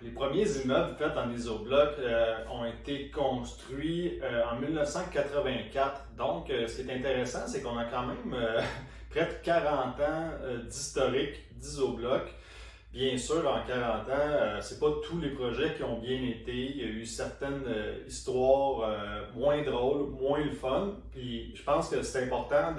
Les premiers immeubles faits en isobloc ont été construits en 1984. Donc, ce qui est intéressant, c'est qu'on a quand même près de 40 ans d'historique d'isobloc. Bien sûr, en 40 ans, c'est pas tous les projets qui ont bien été. Il y a eu certaines histoires moins drôles, moins le fun. Puis je pense que c'est important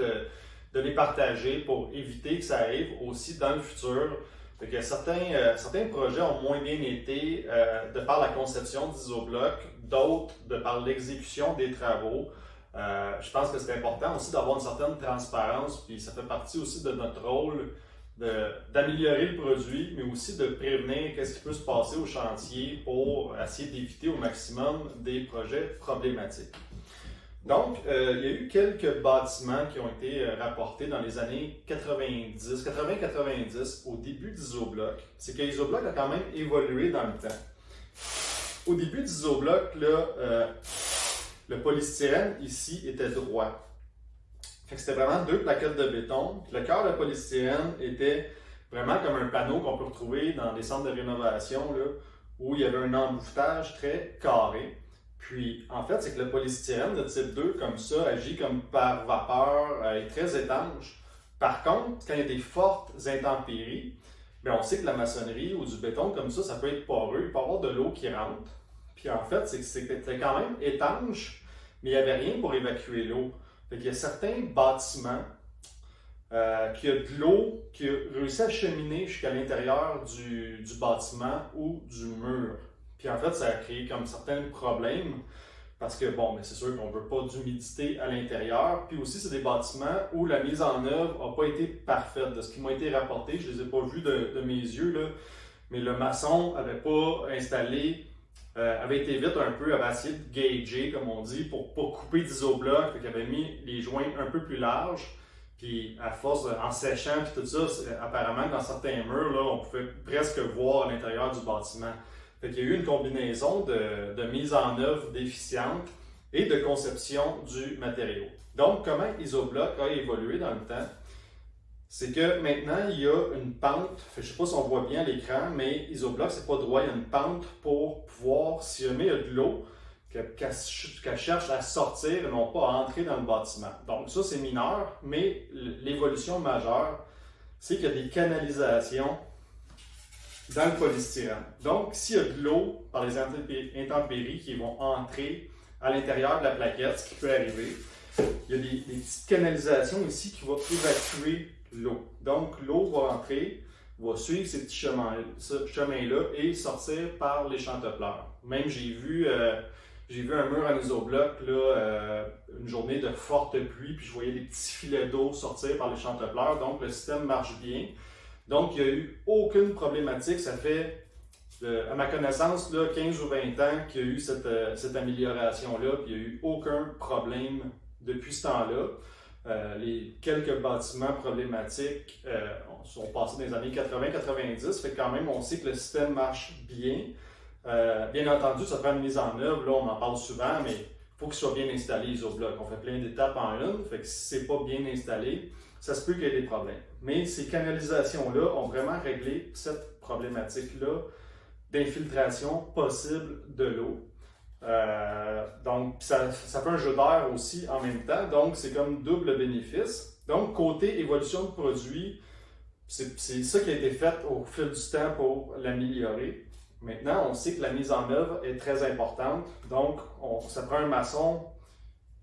de les partager pour éviter que ça arrive aussi dans le futur. Fait que certains projets ont moins bien été de par la conception d'isobloc, d'autres de par l'exécution des travaux. Je pense que c'est important aussi d'avoir une certaine transparence, puis ça fait partie aussi de notre rôle d'améliorer le produit, mais aussi de prévenir qu'est-ce qui peut se passer au chantier pour essayer d'éviter au maximum des projets problématiques. Donc, il y a eu quelques bâtiments qui ont été rapportés dans les années 80-90, au début d'Isobloc. C'est que Isobloc a quand même évolué dans le temps. Au début d'Isobloc, le polystyrène ici était droit. Fait que c'était vraiment deux plaquettes de béton. Le cœur de polystyrène était vraiment comme un panneau qu'on peut retrouver dans des centres de rénovation là, où il y avait un embouteillage très carré. Puis, en fait, c'est que le polystyrène de type 2, comme ça, agit comme par vapeur, est très étanche. Par contre, quand il y a des fortes intempéries, bien, on sait que la maçonnerie ou du béton comme ça peut être poreux, il peut y avoir de l'eau qui rentre. Puis, en fait, c'était quand même étanche, mais il n'y avait rien pour évacuer l'eau. Fait qu'il y a certains bâtiments qui a de l'eau qui a réussi à cheminer jusqu'à l'intérieur du bâtiment ou du mur. Puis en fait, ça a créé comme certains problèmes parce que, bon, mais c'est sûr qu'on ne veut pas d'humidité à l'intérieur. Puis aussi, c'est des bâtiments où la mise en œuvre n'a pas été parfaite. De ce qui m'a été rapporté, je ne les ai pas vus de mes yeux, là, mais le maçon n'avait pas installé, avait été vite un peu, avait essayé de gager, comme on dit, pour ne pas couper d'isobloc. Il avait mis les joints un peu plus larges. Puis à force, en séchant, puis tout ça, apparemment, dans certains murs, là, on pouvait presque voir à l'intérieur du bâtiment. Fait qu'il y a eu une combinaison de mise en œuvre déficiente et de conception du matériau. Donc, comment Isobloc a évolué dans le temps? C'est que maintenant, il y a une pente, je ne sais pas si on voit bien à l'écran, mais Isobloc, c'est pas droit, il y a une pente pour pouvoir, si jamais il y a de l'eau, qu'elle cherche à sortir et non pas à entrer dans le bâtiment. Donc ça, c'est mineur, mais l'évolution majeure, c'est qu'il y a des canalisations dans le polystyrène. Donc, s'il y a de l'eau par les intempéries qui vont entrer à l'intérieur de la plaquette, ce qui peut arriver, il y a des petites canalisations ici qui vont évacuer l'eau. Donc, l'eau va entrer, va suivre ces petits chemins-là et sortir par l'échantopeur. Même, j'ai vu un mur en isobloc, là, une journée de forte pluie, puis je voyais des petits filets d'eau sortir par l'échantopeur. Donc, le système marche bien. Donc, il n'y a eu aucune problématique. Ça fait, à ma connaissance, là, 15 ou 20 ans qu'il y a eu cette amélioration-là, puis il n'y a eu aucun problème depuis ce temps-là. Les quelques bâtiments problématiques sont passés dans les années 80-90, fait que quand même, on sait que le système marche bien. Bien entendu, ça prend une mise en œuvre, là, on en parle souvent, mais il faut qu'il soit bien installé, Isobloc. On fait plein d'étapes en une, fait que si c'est pas bien installé, ça se peut qu'il y ait des problèmes. Mais ces canalisations-là ont vraiment réglé cette problématique-là d'infiltration possible de l'eau. Donc, ça fait un jeu d'air aussi en même temps, donc c'est comme double bénéfice. Donc, côté évolution de produit, c'est ça qui a été fait au fil du temps pour l'améliorer. Maintenant, on sait que la mise en œuvre est très importante, donc ça prend un maçon,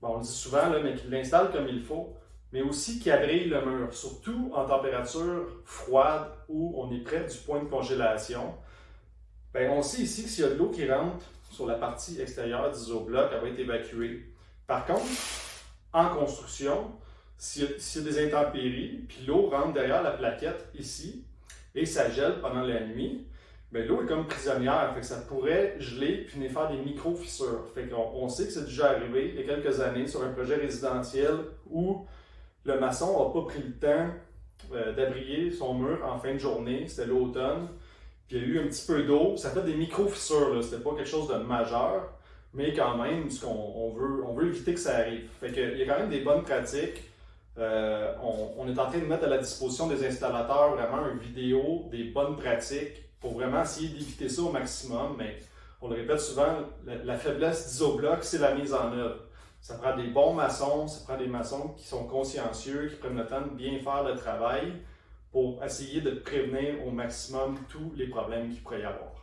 bon, on le dit souvent, là, mais qui l'installe comme il faut, mais aussi qui abrille le mur, surtout en température froide où on est près du point de congélation. Bien, on sait ici que s'il y a de l'eau qui rentre sur la partie extérieure d'Isobloc, elle va être évacuée. Par contre, en construction, s'il y a des intempéries, puis l'eau rentre derrière la plaquette ici, et ça gèle pendant la nuit, bien, l'eau est comme prisonnière, fait que ça pourrait geler puis venir faire des micro-fissures. Fait qu'on sait que c'est déjà arrivé il y a quelques années sur un projet résidentiel où le maçon n'a pas pris le temps d'abrier son mur en fin de journée, c'était l'automne, puis il y a eu un petit peu d'eau, ça fait des micro-fissures, c'était pas quelque chose de majeur, mais quand même, on veut éviter que ça arrive. Fait qu'il y a quand même des bonnes pratiques on est en train de mettre à la disposition des installateurs vraiment une vidéo, des bonnes pratiques pour vraiment essayer d'éviter ça au maximum. Mais on le répète souvent, la faiblesse d'Isobloc, c'est la mise en œuvre. Ça prend des bons maçons, ça prend des maçons qui sont consciencieux, qui prennent le temps de bien faire le travail pour essayer de prévenir au maximum tous les problèmes qu'il pourrait y avoir.